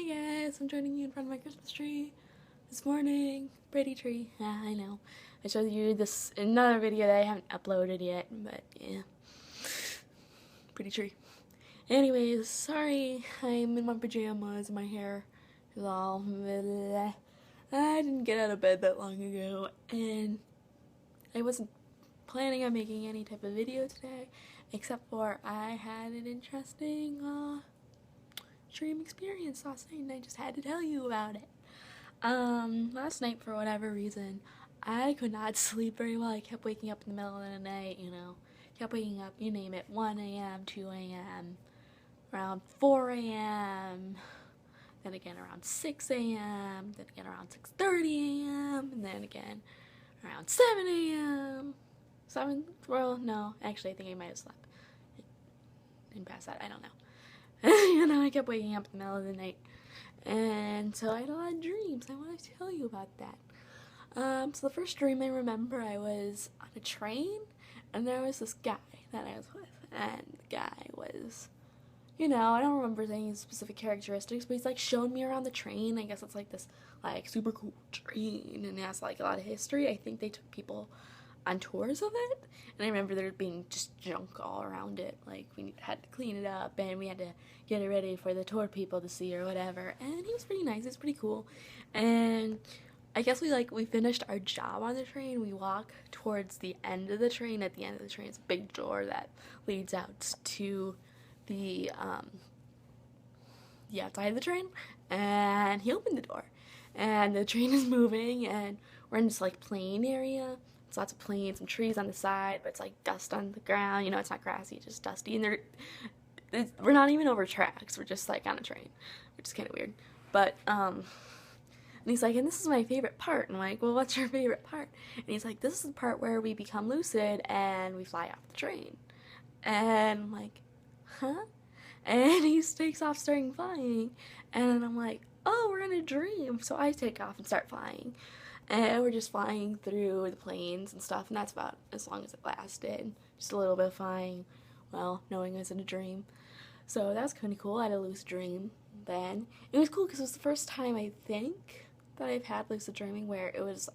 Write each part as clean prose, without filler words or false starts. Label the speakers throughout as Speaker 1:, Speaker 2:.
Speaker 1: Hey guys, I'm joining you in front of my Christmas tree this morning. Pretty tree. Yeah, I know. I showed you this in another video that I haven't uploaded yet, but yeah. Pretty tree. Anyways, sorry, I'm in my pajamas, my hair is all bleh. I didn't get out of bed that long ago, and I wasn't planning on making any type of video today, except for I had an interesting, dream experience last night and I just had to tell you about it. Last night, for whatever reason, I could not sleep very well. I kept waking up in the middle of the night, kept waking up, you name it, 1 a.m., 2 a.m., around 4 a.m., then again around 6 a.m., then again around 6:30 a.m., and then again around 7 a.m. 7, well, no, actually I think I might have slept and past that, I don't know. I kept waking up in the middle of the night, and so I had a lot of dreams. I want to tell you about that. So the first dream I remember, I was on a train, and there was this guy that I was with, and the guy was, I don't remember any specific characteristics, but he's like showing me around the train. I guess it's like this like super cool train, and it has like a lot of history. I think they took people on tours of it, and I remember there being just junk all around it. Like, we had to clean it up, and we had to get it ready for the tour people to see or whatever, and he was pretty nice. He was pretty cool, and I guess we finished our job on the train. We walk towards the end of the train. At the end of the train is a big door that leads out to the outside of the train, and he opened the door, and the train is moving, and we're in this like plain area. It's lots of plains and trees on the side, but it's like dust on the ground. It's not grassy, it's just dusty. And we're not even over tracks. We're just like on a train, which is kind of weird. But and he's like, and this is my favorite part. And I'm like, well, what's your favorite part? And he's like, this is the part where we become lucid and we fly off the train. And I'm like, huh? And he takes off starting flying, and I'm like, oh, we're in a dream. So I take off and start flying. And we're just flying through the plains and stuff, and that's about as long as it lasted. Just a little bit of flying, well, knowing it was in a dream. So that was kind of cool. I had a lucid dream then. It was cool because it was the first time, I think, that I've had lucid dreaming where it was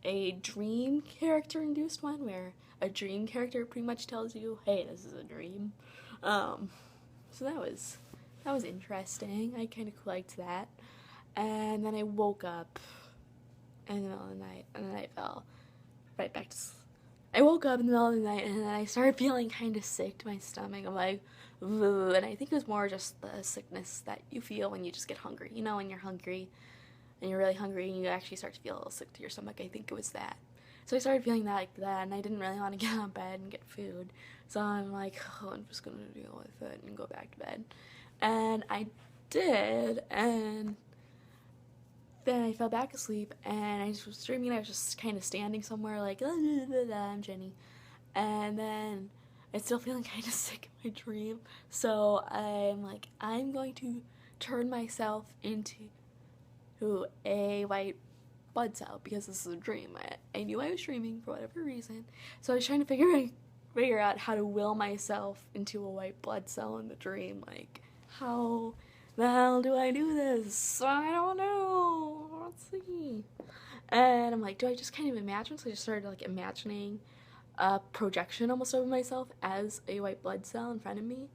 Speaker 1: a dream character induced one, where a dream character pretty much tells you, hey, this is a dream. So that was interesting. I kind of liked that. And then I woke up in the middle of the night, and then I fell right back to sleep. I woke up in the middle of the night, and then I started feeling kind of sick to my stomach. I'm like, ugh, and I think it was more just the sickness that you feel when you just get hungry. When you're hungry, and you're really hungry, and you actually start to feel a little sick to your stomach. I think it was that. So I started feeling like that, and I didn't really want to get out of bed and get food. So I'm like, oh, I'm just gonna deal with it and go back to bed. And I did, and then I fell back asleep, and I just was dreaming. I was just kind of standing somewhere like, I'm Jenny. And then I'm still feeling kind of sick in my dream. So I'm like, I'm going to turn myself into a white blood cell because this is a dream. I knew I was dreaming for whatever reason. So I was trying to figure out how to will myself into a white blood cell in the dream. Like, how the hell do I do this? I don't know. Let's see. And I'm like, do I just kind of imagine? So I just started like imagining a projection almost of myself as a white blood cell in front of me.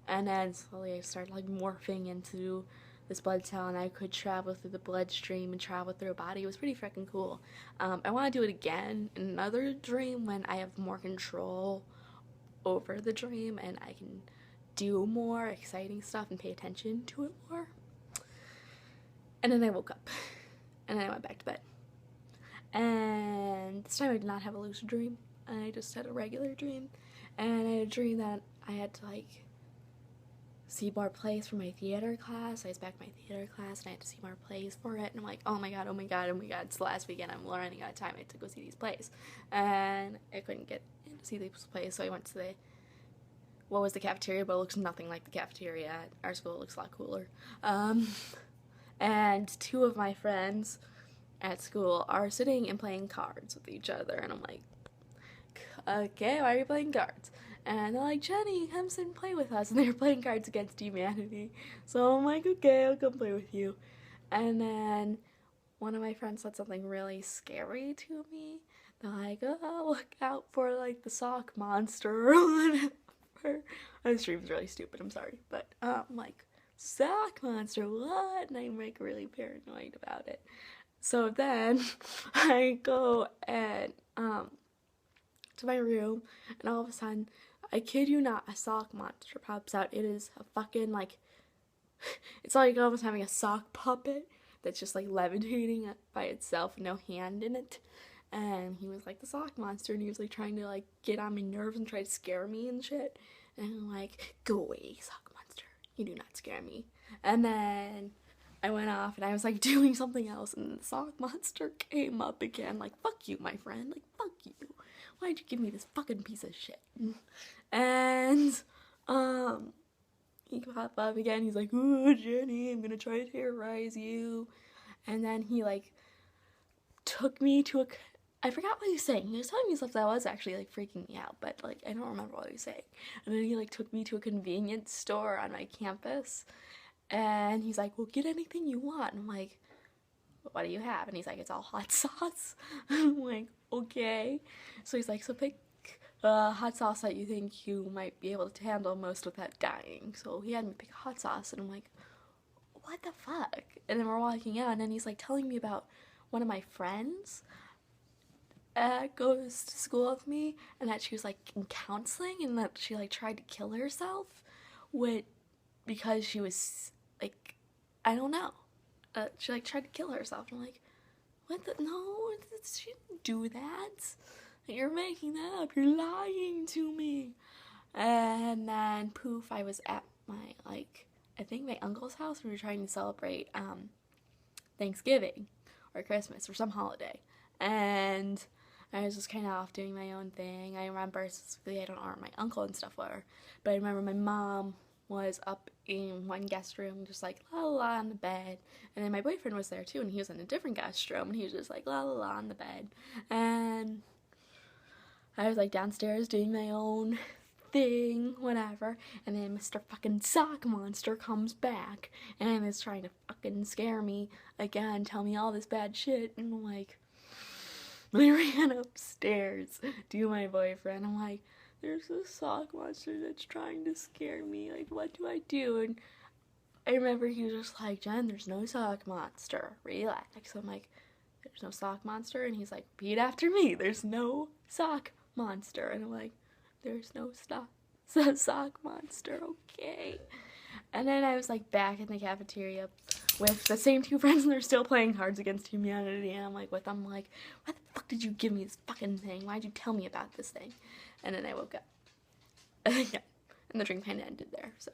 Speaker 1: And then slowly I started like morphing into this blood cell, and I could travel through the bloodstream and travel through a body. It was pretty freaking cool. I want to do it again in another dream when I have more control over the dream and I can do more exciting stuff and pay attention to it more. And then I woke up, and then I went back to bed. And this time I did not have a lucid dream. I just had a regular dream, and I had a dream that I had to like see more plays for my theater class. I was back in my theater class, and I had to see more plays for it. And I'm like, oh my god, it's the last weekend. I'm running out of time. I had to go see these plays, and I couldn't get in to see these plays, so I went to the cafeteria, but it looks nothing like the cafeteria at our school. It looks a lot cooler. And two of my friends at school are sitting and playing cards with each other, and I'm like, okay, why are you playing cards? And they're like, Jenny, come sit and play with us. And they were playing Cards Against Humanity. So I'm like, okay, I'll come play with you. And then one of my friends said something really scary to me. They're like, oh, look out for, like, the sock monster or whatever. The stream's really stupid, I'm sorry. But, like, sock monster, what? And I'm, like, really paranoid about it. So then I go and, to my room, and all of a sudden, I kid you not, a sock monster pops out. It is a fucking, like, it's like almost having a sock puppet that's just, like, levitating by itself, no hand in it. And he was, like, the sock monster, and he was, like, trying to, like, get on my nerves and try to scare me and shit. And I'm like, go away, sock monster. You do not scare me. And then I went off, and I was, like, doing something else, and the sock monster came up again, like, fuck you, my friend. Like, fuck you. Why'd you give me this fucking piece of shit? And, he popped up again. He's like, ooh, Jenny, I'm gonna try to terrorize you. And then he, like, took me to I forgot what he was saying. He was telling me stuff that was actually, like, freaking me out, but, like, I don't remember what he was saying. And then he, like, took me to a convenience store on my campus, and he's like, well, get anything you want. And I'm like, what do you have? And he's like, it's all hot sauce. I'm like, okay. So he's like, so pick hot sauce that you think you might be able to handle most without dying. So he had me pick hot sauce, and I'm like, what the fuck? And then we're walking out, and then he's, like, telling me about one of my friends goes to school with me, and that she was, like, in counseling, and that she, like, tried to kill herself because she was, like, I don't know. She, like, tried to kill herself. And I'm like, what the? No, she didn't do that. You're making that up. You're lying to me. And then, poof, I was at my, like, I think my uncle's house. We were trying to celebrate Thanksgiving or Christmas or some holiday. And I was just kind of off doing my own thing. I remember, specifically, I don't know where my uncle and stuff were, but I remember my mom was up in one guest room, just like la la la on the bed, and then my boyfriend was there too, and he was in a different guest room, and he was just like la la la on the bed, and I was, like, downstairs doing my own thing, whatever, and then Mr. fucking Sock Monster comes back, and is trying to fucking scare me again, tell me all this bad shit, and I'm like, I ran upstairs to my boyfriend. I'm like, there's a sock monster that's trying to scare me. Like, what do I do? And I remember he was just like, Jen, there's no sock monster. Relax. I'm like, there's no sock monster? And he's like, repeat after me. There's no sock monster. And I'm like, there's no sock monster. Okay. And then I was, like, back in the cafeteria with the same two friends, and they're still playing Cards Against Humanity, and I'm, like, with them, like, why the fuck did you give me this fucking thing? Why'd you tell me about this thing? And then I woke up. Yeah. And the dream kind of ended there, so.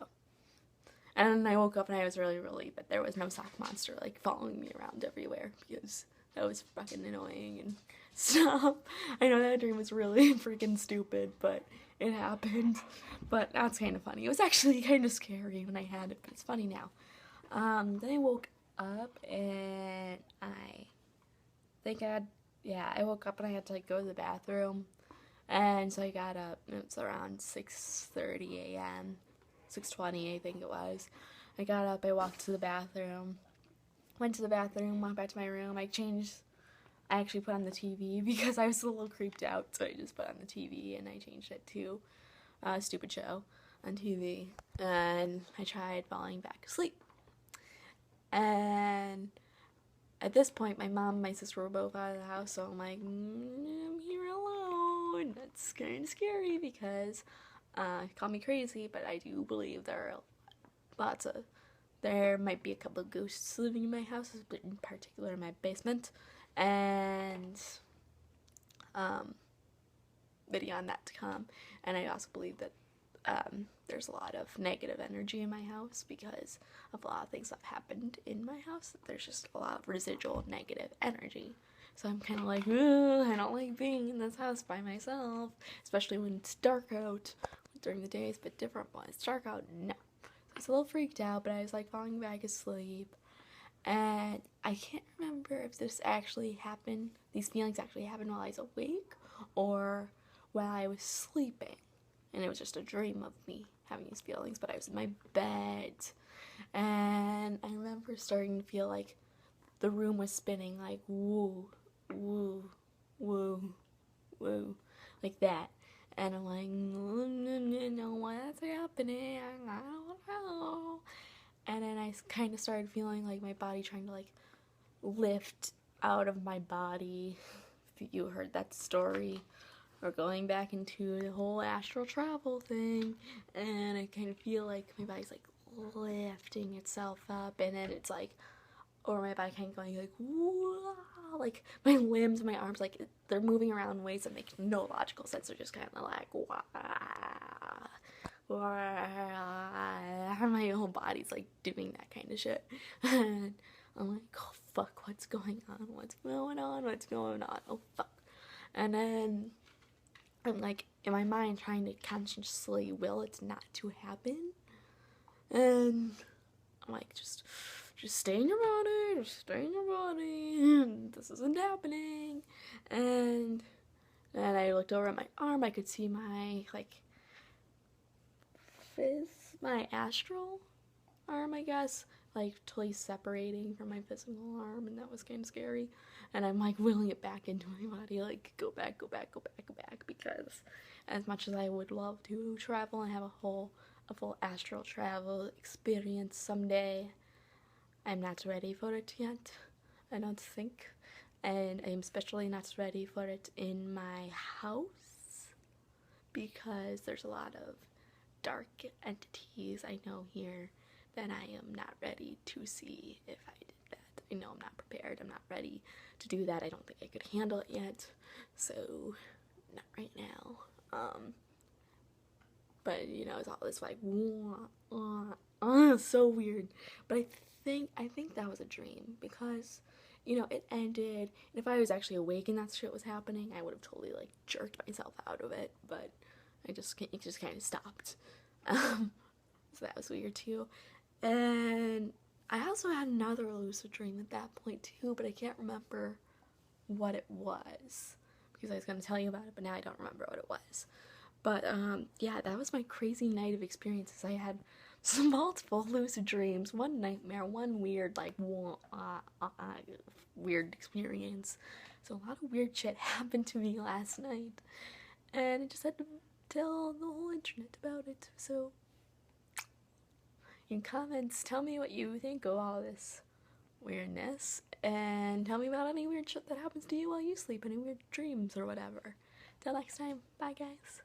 Speaker 1: And then I woke up, and I was really relieved that there was no sock monster, like, following me around everywhere, because that was fucking annoying and stuff. I know that dream was really freaking stupid, but it happened. But now it's kind of funny. It was actually kind of scary when I had it, but it's funny now. Then I woke up, and I woke up and I had to, like, go to the bathroom, and so I got up, and it was around 6:30 a.m., 6:20 I think it was. I got up, I walked to the bathroom, went to the bathroom, went back to my room, I actually put on the TV because I was a little creeped out, so I just put on the TV, and I changed it to a stupid show on TV, and I tried falling back asleep. And at this point, my mom and my sister were both out of the house, so I'm like, I'm here alone. That's kind of scary because, call me crazy, but I do believe there might be a couple of ghosts living in my house, but in particular in my basement, and, video on that to come. And I also believe that there's a lot of negative energy in my house because of a lot of things that have happened in my house. There's just a lot of residual negative energy. So I'm kind of like, I don't like being in this house by myself, especially when it's dark out. During the day it's a bit different, when it's dark out, no. So I was a little freaked out, but I was, like, falling back asleep. And I can't remember if this actually happened, these feelings actually happened while I was awake or while I was sleeping. and it was just a dream of me having these feelings, but I was in my bed, and I remember starting to feel like the room was spinning, like woo, woo, woo, woo, like that. And I'm like, no, what's happening? I don't know. And then I kind of started feeling like my body trying to like lift out of my body. If you heard that story, or going back into the whole astral travel thing, and I kind of feel like my body's like lifting itself up, and then it's like, or my body kind of going like, whoa, like my limbs, my arms, like they're moving around in ways that make no logical sense. They're just kind of like, wah, wah, my whole body's like doing that kind of shit, and I'm like, oh fuck, what's going on? What's going on? What's going on? Oh fuck. And then I'm like in my mind trying to consciously will it not to happen, and I'm like, just stay in your body, just stay in your body, this isn't happening. And I looked over at my arm, I could see my like my astral arm, I guess, like totally separating from my physical arm, and that was kind of scary. And I'm like willing it back into my body, like go back, because as much as I would love to travel and have a full astral travel experience someday, I'm not ready for it yet, I don't think. And I'm especially not ready for it in my house, because there's a lot of dark entities I know here that I am not ready to see if I did that. I know I'm not prepared, I'm not ready to do that. I don't think I could handle it yet, so not right now. But you know, it's all this like so weird. But I think that was a dream, because you know, it ended, and if I was actually awake and that shit was happening, I would have totally like jerked myself out of it, but it just kind of stopped. So that was weird too. And I also had another lucid dream at that point too, but I can't remember what it was, because I was going to tell you about it, but now I don't remember what it was. But yeah, that was my crazy night of experiences. I had some multiple lucid dreams, one nightmare, one weird like weird experience. So a lot of weird shit happened to me last night, and I just had to tell the whole internet about it. So in comments, tell me what you think of all this weirdness, and tell me about any weird shit that happens to you while you sleep, any weird dreams or whatever. Till next time, bye guys.